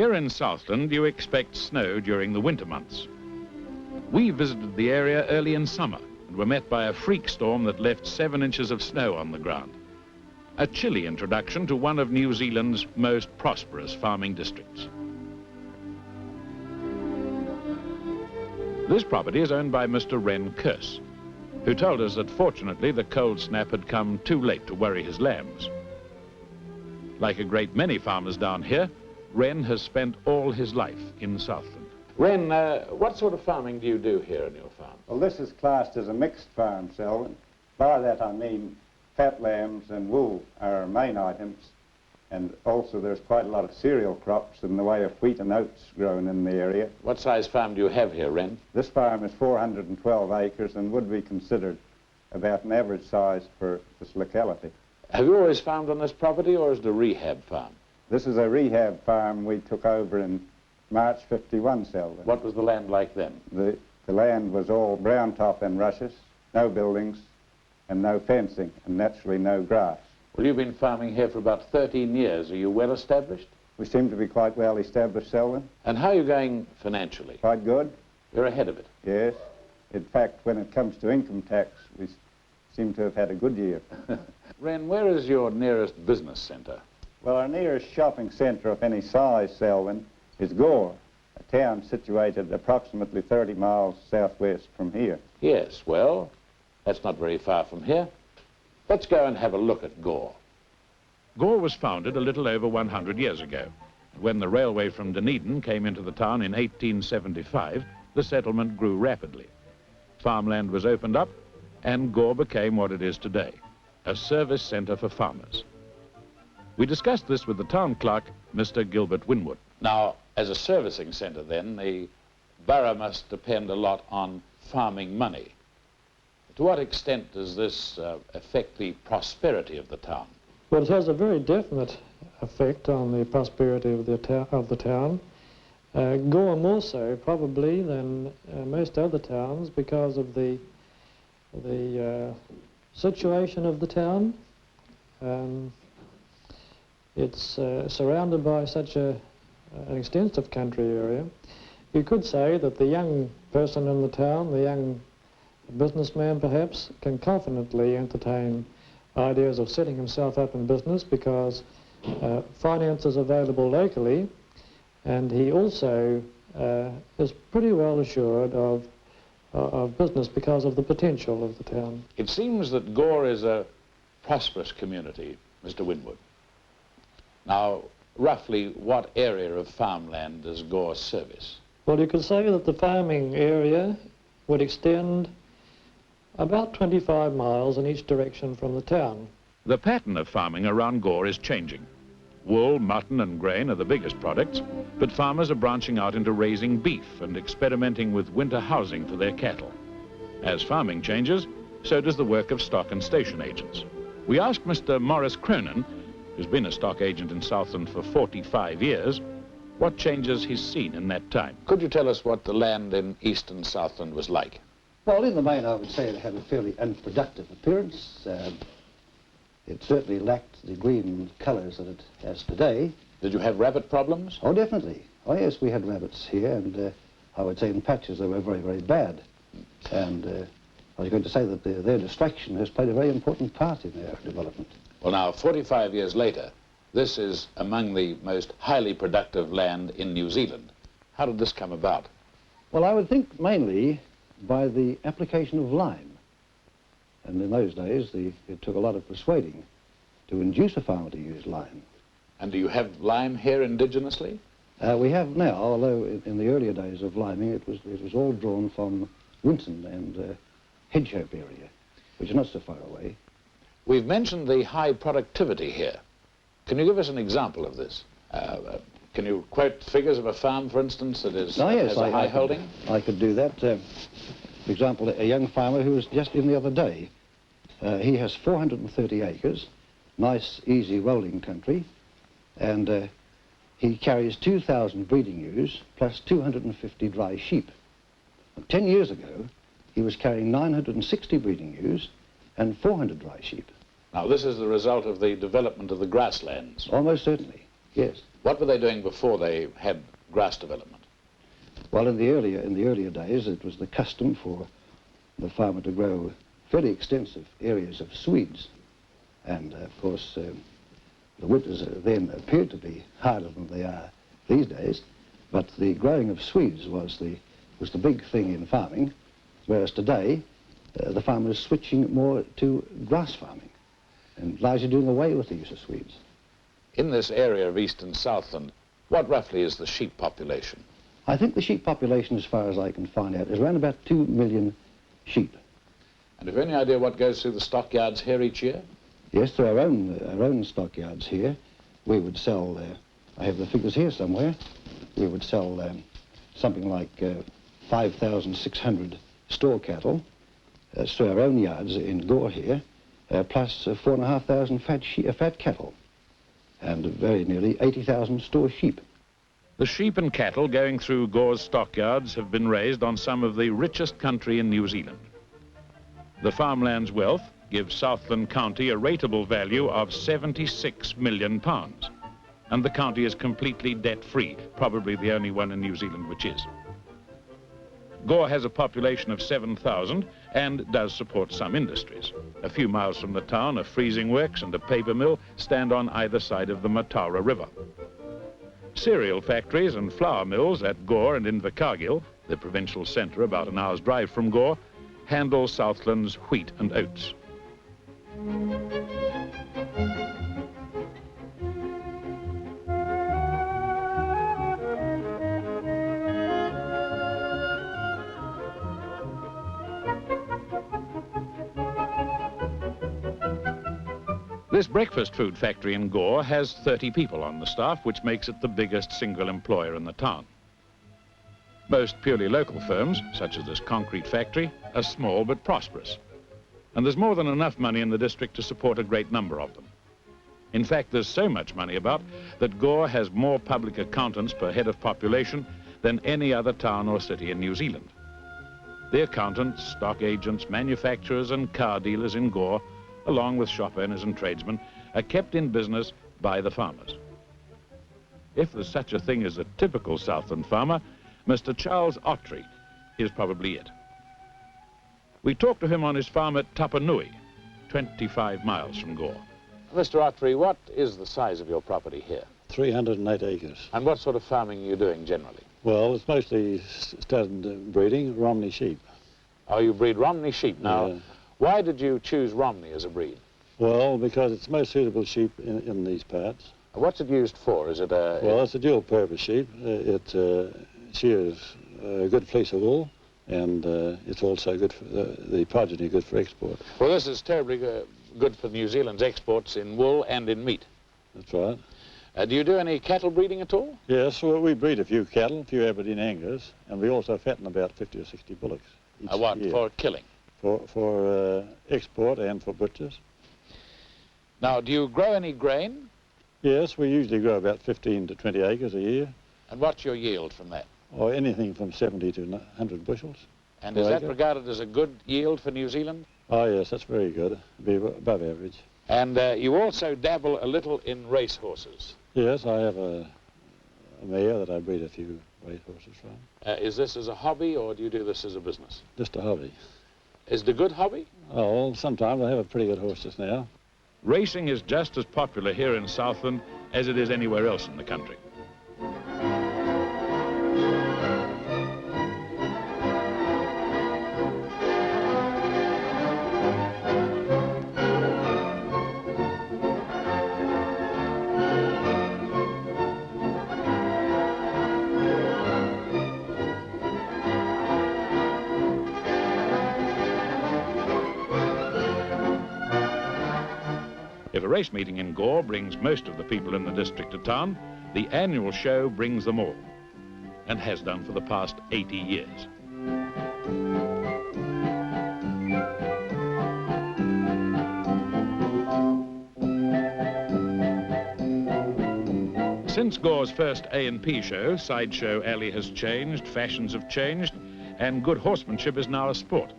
Here in Southland, you expect snow during the winter months. We visited the area early in summer and were met by a freak storm that left 7 inches of snow on the ground. A chilly introduction to one of New Zealand's most prosperous farming districts. This property is owned by Mr. Wren Curse, who told us that fortunately the cold snap had come too late to worry his lambs. Like a great many farmers down here, Wren has spent all his life in Southland. Wren, what sort of farming do you do here on your farm? Well, this is classed as a mixed farm, Sylwyn. By that I mean fat lambs and wool are our main items, and also there's quite a lot of cereal crops in the way of wheat and oats grown in the area. What size farm do you have here, Wren? This farm is 412 acres and would be considered about an average size for this locality. Have you always farmed on this property, or is it a rehab farm? This is a rehab farm we took over in March 51, Sylwyn. What was the land like then? The land was all brown top and rushes, no buildings and no fencing, and naturally no grass. Well, you've been farming here for about 13 years. Are you well established? We seem to be quite well established, Sylwyn. And how are you going financially? Quite good. You're ahead of it. Yes. In fact, when it comes to income tax, we seem to have had a good year. Wren, where is your nearest business centre? Well, our nearest shopping centre of any size, Sylwyn, is Gore, a town situated approximately 30 miles southwest from here. Yes, well, that's not very far from here. Let's go and have a look at Gore. Gore was founded a little over 100 years ago. When the railway from Dunedin came into the town in 1875, the settlement grew rapidly. Farmland was opened up, and Gore became what it is today, a service centre for farmers. We discussed this with the town clerk, Mr. Gilbert Winwood. Now, as a servicing centre then, the borough must depend a lot on farming money. To what extent does this affect the prosperity of the town? Well, it has a very definite effect on the prosperity of the town. Gore more so probably than most other towns because of the situation of the town. It's surrounded by such an extensive country area. You could say that the young person in the town, the young businessman perhaps, can confidently entertain ideas of setting himself up in business because finance is available locally, and he also is pretty well assured of business because of the potential of the town. It seems that Gore is a prosperous community, Mr. Winwood. Now, roughly what area of farmland does Gore service? Well, you could say that the farming area would extend about 25 miles in each direction from the town. The pattern of farming around Gore is changing. Wool, mutton and grain are the biggest products, but farmers are branching out into raising beef and experimenting with winter housing for their cattle. As farming changes, so does the work of stock and station agents. We asked Mr. Maurice Cronin, who's been a stock agent in Southland for 45 years, what changes he's seen in that time. Could you tell us what the land in eastern Southland was like? Well, in the main, I would say it had a fairly unproductive appearance. It certainly lacked the green colours that it has today. Did you have rabbit problems? Oh, definitely. Oh, yes, we had rabbits here, and I would say in patches they were very, very bad. And I was going to say that their distraction has played a very important part in their development. Well, now, 45 years later, this is among the most highly productive land in New Zealand. How did this come about? Well, I would think mainly by the application of lime. And in those days, it took a lot of persuading to induce a farmer to use lime. And do you have lime here indigenously? We have now, although in the earlier days of liming, it was all drawn from Winton and Hedgehope area, which is not so far away. We've mentioned the high productivity here. Can you give us an example of this? Can you quote figures of a farm, for instance, that has a high holding? I could do that. For example, a young farmer who was just in the other day. He has 430 acres, nice, easy rolling country, and he carries 2,000 breeding ewes plus 250 dry sheep. 10 years ago, he was carrying 960 breeding ewes and 400 dry sheep. Now, this is the result of the development of the grasslands. Almost certainly, yes. What were they doing before they had grass development? Well, in the earlier days, it was the custom for the farmer to grow very extensive areas of Swedes. And, of course, the winters then appeared to be harder than they are these days, but the growing of Swedes was the big thing in farming, whereas today the farmer is switching more to grass farming and largely doing away with the use of Swedes. In this area of East and Southland, what roughly is the sheep population? I think the sheep population, as far as I can find out, is around about 2 million sheep. And have you any idea what goes through the stockyards here each year? Yes, through our own stockyards here, we would sell, I have the figures here somewhere, we would sell something like 5,600 store cattle through our own yards in Gore here, plus 4,500 fat cattle, and very nearly 80,000 store sheep. The sheep and cattle going through Gore's stockyards have been raised on some of the richest country in New Zealand. The farmland's wealth gives Southland County a rateable value of £76 million. And the county is completely debt-free, probably the only one in New Zealand which is. Gore has a population of 7,000 and does support some industries. A few miles from the town, a freezing works and a paper mill stand on either side of the Mataura River. Cereal factories and flour mills at Gore and Invercargill, the provincial centre about an hour's drive from Gore, handle Southland's wheat and oats. This breakfast food factory in Gore has 30 people on the staff, which makes it the biggest single employer in the town. Most purely local firms, such as this concrete factory, are small but prosperous. And there's more than enough money in the district to support a great number of them. In fact, there's so much money about that Gore has more public accountants per head of population than any other town or city in New Zealand. The accountants, stock agents, manufacturers and car dealers in Gore, along with shop owners and tradesmen, are kept in business by the farmers. If there's such a thing as a typical Southland farmer, Mr. Charles Ottery is probably it. We talked to him on his farm at Tapanui, 25 miles from Gore. Mr. Ottery, what is the size of your property here? 308 acres. And what sort of farming are you doing generally? Well, it's mostly stud breeding, Romney sheep. Oh, you breed Romney sheep. Now, Yeah. why did you choose Romney as a breed? Well, because it's the most suitable sheep in these parts. What's it used for? Is it a... Well, it's a dual-purpose sheep. It shears good fleece of wool, and it's also good for the progeny, good for export. Well, this is terribly good for New Zealand's exports in wool and in meat. That's right. Do you do any cattle breeding at all? Yes, well, we breed a few cattle, a few Aberdeen Angus, and we also fatten about 50 or 60 bullocks each What, year. for killing? For export and for butchers. Now, do you grow any grain? Yes, we usually grow about 15 to 20 acres a year, And what's your yield from that? or anything from 70 to 100 bushels. And per is that acre. regarded as a good yield for New Zealand? Oh, yes, that's very good. Be above average. And you also dabble a little in race horses. Yes, I have a mare that I breed a few race horses from. Is this as a hobby, or do you do this as a business? Just a hobby. Is it a good hobby? Oh, well, sometimes I have a pretty good horse just now. Racing is just as popular here in Southland as it is anywhere else in the country. If a race meeting in Gore brings most of the people in the district to town, the annual show brings them all, and has done for the past 80 years. Since Gore's first A&P show, Sideshow Alley has changed, fashions have changed, and good horsemanship is now a sport,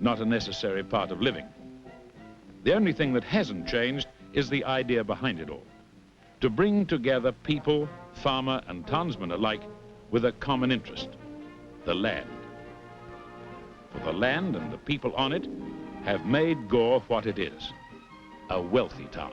not a necessary part of living. The only thing that hasn't changed is the idea behind it all. To bring together people, farmer and townsman alike, with a common interest, the land. For the land and the people on it have made Gore what it is, a wealthy town.